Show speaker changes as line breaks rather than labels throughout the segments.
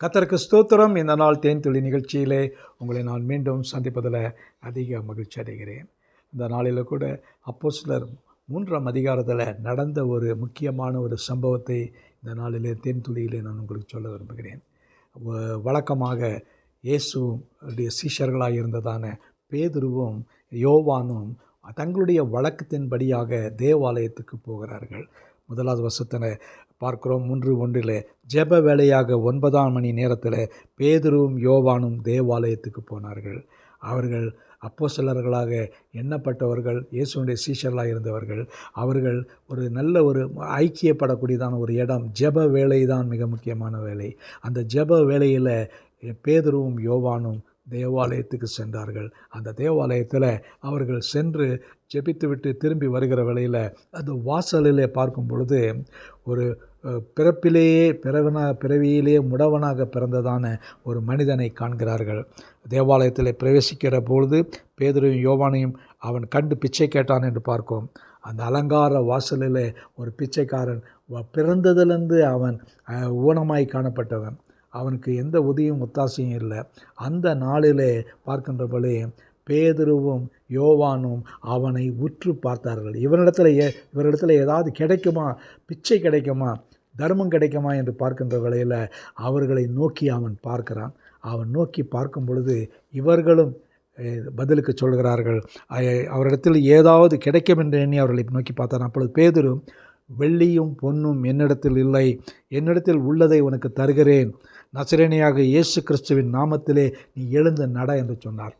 கர்த்தருக்கு ஸ்தோத்திரம். இந்த நாள் தேன்துளி நிகழ்ச்சியிலே உங்களை நான் மீண்டும் சந்திப்பதில் அதிக மகிழ்ச்சி அடைகிறேன். இந்த நாளில் கூட அப்போஸ்தலர் 3ஆம் அதிகாரத்தில் நடந்த ஒரு முக்கியமான ஒரு சம்பவத்தை இந்த நாளிலே தேன்துளியிலே நான் உங்களுக்கு சொல்ல விரும்புகிறேன். வழக்கமாக இயேசுடைய சீஷர்களாக இருந்ததான பேதுருவும் யோவானும் தங்களுடைய வழக்கத்தின்படியாக தேவாலயத்துக்கு போகிறார்கள். முதலாவது வசனத்தில் பார்க்கிறோம். 3:1 ஜெப வேளையாக 9ஆம் மணி நேரத்தில் பேதுருவும் யோவானும் தேவாலயத்துக்கு போனார்கள். அவர்கள் அப்போஸ்தலர்களாக எண்ணப்பட்டவர்கள், இயேசுடைய சீஷர்களாக இருந்தவர்கள். அவர்கள் ஒரு நல்ல ஒரு ஐக்கியப்படக்கூடியதான ஒரு இடம். ஜெப வேலை தான் மிக முக்கியமான வேலை. அந்த ஜெப வேளையில் பேதுருவும் யோவானும் தேவாலயத்துக்கு சென்றார்கள். அந்த தேவாலயத்தில் அவர்கள் சென்று ஜெபித்துவிட்டு திரும்பி வருகிற வேளையில் அந்த வாசலிலே பார்க்கும் பொழுது ஒரு பிறவியிலேயே முடவனாக பிறந்ததான ஒரு மனிதனை காண்கிறார்கள். தேவாலயத்தில் பிரவேசிக்கிற பொழுது பேதுருவையும் யோவானையும் அவன் கண்டு பிச்சை கேட்டான் என்று பார்க்கும். அந்த அலங்கார வாசலில் ஒரு பிச்சைக்காரன் பிறந்ததிலிருந்து அவன் ஊனமாய் காணப்பட்டவன். அவனுக்கு எந்த உதவியும் ஒத்தாசையும் இல்லை. அந்த நாளிலே பார்க்கின்றபடி பேதுருவும் யோவானும் அவனை உற்று பார்த்தார்கள். இவரிடத்தில் ஏதாவது கிடைக்குமா, பிச்சை கிடைக்குமா, தர்மம் கிடைக்குமா என்று பார்க்கின்ற வேளையில் அவர்களை நோக்கி அவன் பார்க்கிறான். அவன் நோக்கி பார்க்கும் பொழுது இவர்களும் பதிலுக்கு சொல்கிறார்கள். அவரிடத்தில் ஏதாவது கிடைக்கும் என்று எண்ணி அவர்களை நோக்கி பார்த்தான். அப்பொழுது பேதுரு, வெள்ளியும் பொன்னும் என்னிடத்தில் இல்லை, என்னிடத்தில் உள்ளதை உனக்கு தருகிறேன், நசரேனியாக இயேசு கிறிஸ்துவின் நாமத்திலே நீ எழுந்து நட என்று சொன்னார்.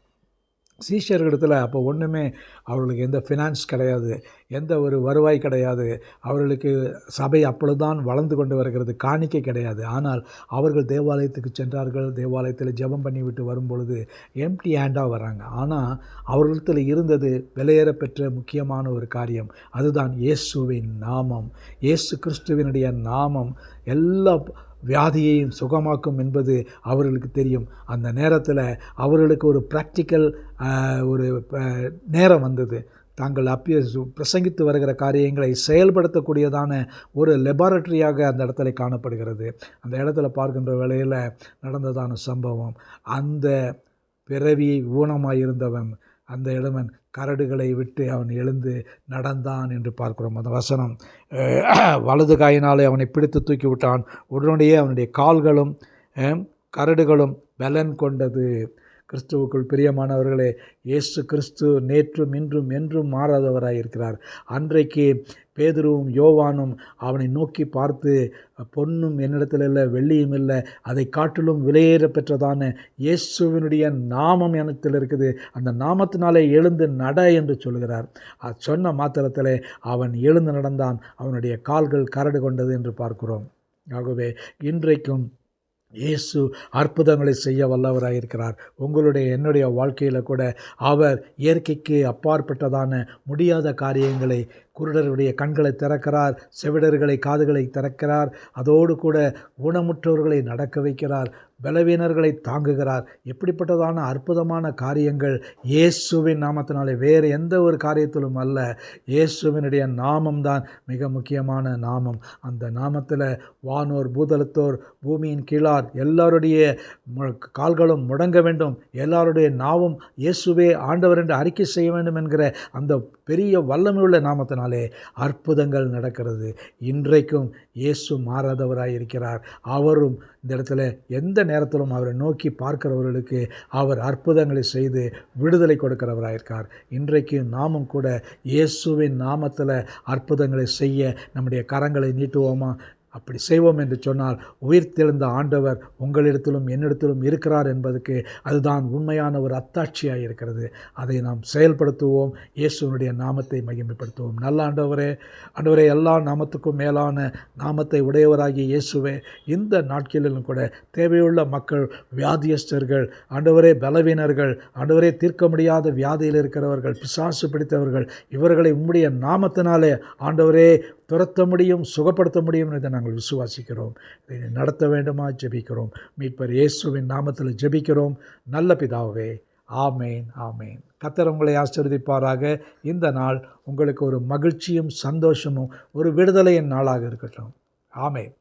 சீஷர்களிடத்தில் அப்போ ஒன்றுமே அவர்களுக்கு எந்த ஃபினான்ஸ் கிடையாது, எந்த ஒரு வருவாய் கிடையாது. அவர்களுக்கு சபை அப்பொழுதுதான் வளர்ந்து கொண்டு வருகிறது, காணிக்கை கிடையாது. ஆனால் அவர்கள் தேவாலயத்துக்கு சென்றார்கள். தேவாலயத்தில் ஜெபம் பண்ணி விட்டு வரும்பொழுது எம்டி ஹேண்டாக வராங்க. ஆனால் அவர்களிடத்தில் இருந்தது விலையேற பெற்ற முக்கியமான ஒரு காரியம். அதுதான் இயேசுவின் நாமம். இயேசு கிறிஸ்துவினுடைய நாமம் எல்லா வியாதியையும் சுகமாக்கும் என்பது அவர்களுக்கு தெரியும். அந்த நேரத்தில் அவர்களுக்கு ஒரு ப்ராக்டிக்கல் ஒரு நேரம் வந்தது. தாங்கள் பிரசங்கித்து வருகிற காரியங்களை செயல்படுத்தக்கூடியதான ஒரு லெபார்ட்டரியாக அந்த இடத்துல காணப்படுகிறது. அந்த இடத்துல பார்க்கின்ற வேளையில் நடந்ததான சம்பவம், அந்த பிறவியை ஊனமாயிருந்தவன் அந்த இடவன் கரடுகளை விட்டு அவன் எழுந்து நடந்தான் என்று பார்க்கிறோம். அந்த வசனம், வலது காயினாலே அவனை பிடித்து தூக்கி விட்டான், உடனடியே அவனுடைய கால்களும் கரடுகளும் பலன் கொண்டது. கிறிஸ்துவுக்குள் பிரியமானவர்களே, இயேசு கிறிஸ்து நேற்றும் இன்றும் என்றும் மாறாதவராக இருக்கிறார். அன்றைக்கு பேதுருவும் யோவானும் அவனை நோக்கி பார்த்து, பொன்னும் என்னிடத்தில் இல்லை, வெள்ளியும் இல்லை, அதை காட்டிலும் விலையேற பெற்றதான இயேசுவினுடைய நாமம் என்னிடத்தில் இருக்குது, அந்த நாமத்தினாலே எழுந்து நட என்று சொல்கிறார். சொன்ன மாத்திரத்தில் அவன் எழுந்து நடந்தான். அவனுடைய கால்கள் கரடு கொண்டது என்று பார்க்கிறோம். ஆகவே இன்றைக்கும் இயேசு அற்புதங்களை செய்ய வல்லவராக இருக்கிறார். என்னுடைய வாழ்க்கையில் கூட அவர் இயற்கைக்கு அப்பாற்பட்டதான முடியாத காரியங்களை, குருடருடைய கண்களை திறக்கிறார், செவிடர்களை காதுகளை திறக்கிறார், அதோடு கூட ஊனமுற்றவர்களை நடக்க வைக்கிறார், பலவீனர்களை தாங்குகிறார். எப்படிப்பட்டதான அற்புதமான காரியங்கள் இயேசுவின் நாமத்தினாலே, வேறு எந்த ஒரு காரியத்திலும் அல்ல. இயேசுவினுடைய நாமம்தான் மிக முக்கியமான நாமம். அந்த நாமத்தில் வானோர் பூதலத்தோர் பூமியின் கீழார் எல்லாருடைய கால்களும் முடங்க வேண்டும், எல்லாருடைய நாவும் இயேசுவே ஆண்டவர் என்று அறிக்கை செய்ய வேண்டும் என்கிற அந்த பெரிய வல்லமையுள்ள நாமத்தினாலே அற்புதங்கள் நடக்கிறது. இன்றைக்கும் இயேசு மாறாதவராய் இருக்கிறார். அவரும் இந்த இடத்துல எந்த நேரத்திலும் அவரை நோக்கி பார்க்கிறவர்களுக்கு அவர் அற்புதங்களை செய்து விடுதலை கொடுக்கிறவராக இருக்கார். இன்றைக்கு நாமும் கூட இயேசுவின் நாமத்தில் அற்புதங்களை செய்ய நம்முடைய கரங்களை நீட்டுவோமா? அப்படி செய்வோம் என்று சொன்னால் உயிர்த்தெழுந்த ஆண்டவர் உங்களிடத்திலும் என்னிடத்திலும் இருக்கிறார் என்பதற்கு அதுதான் உண்மையான ஒரு அத்தாட்சியாக இருக்கிறது. அதை நாம் செயல்படுத்துவோம். இயேசுனுடைய நாமத்தை மகிமைப்படுத்துவோம். நல்ல ஆண்டவரே, எல்லா நாமத்துக்கும் மேலான நாமத்தை உடையவராகிய இயேசுவே, இந்த நாட்களிலும் கூட தேவையுள்ள மக்கள், வியாதியஸ்தர்கள், ஆண்டவரே பலவீனர்கள், ஆண்டவரே தீர்க்க முடியாத வியாதியில் இருக்கிறவர்கள், பிசாசு பிடித்தவர்கள், இவர்களை உம்முடைய நாமத்தினாலே ஆண்டவரே துரத்த முடியும், சுகப்படுத்த முடியும் என்று நாங்கள் விசுவாசிக்கிறோம். இதை நடத்த வேண்டுமா ஜெபிக்கிறோம். மீட்பர் இயேசுவின் நாமத்தில் ஜெபிக்கிறோம் நல்ல பிதாவே. ஆமேன், ஆமேன். கர்த்தர் உங்களை ஆசீர்வதிப்பாராக. இந்த நாள் உங்களுக்கு ஒரு மகிழ்ச்சியும் சந்தோஷமும் ஒரு விடுதலையின் நாளாக இருக்கட்டும். ஆமேன்.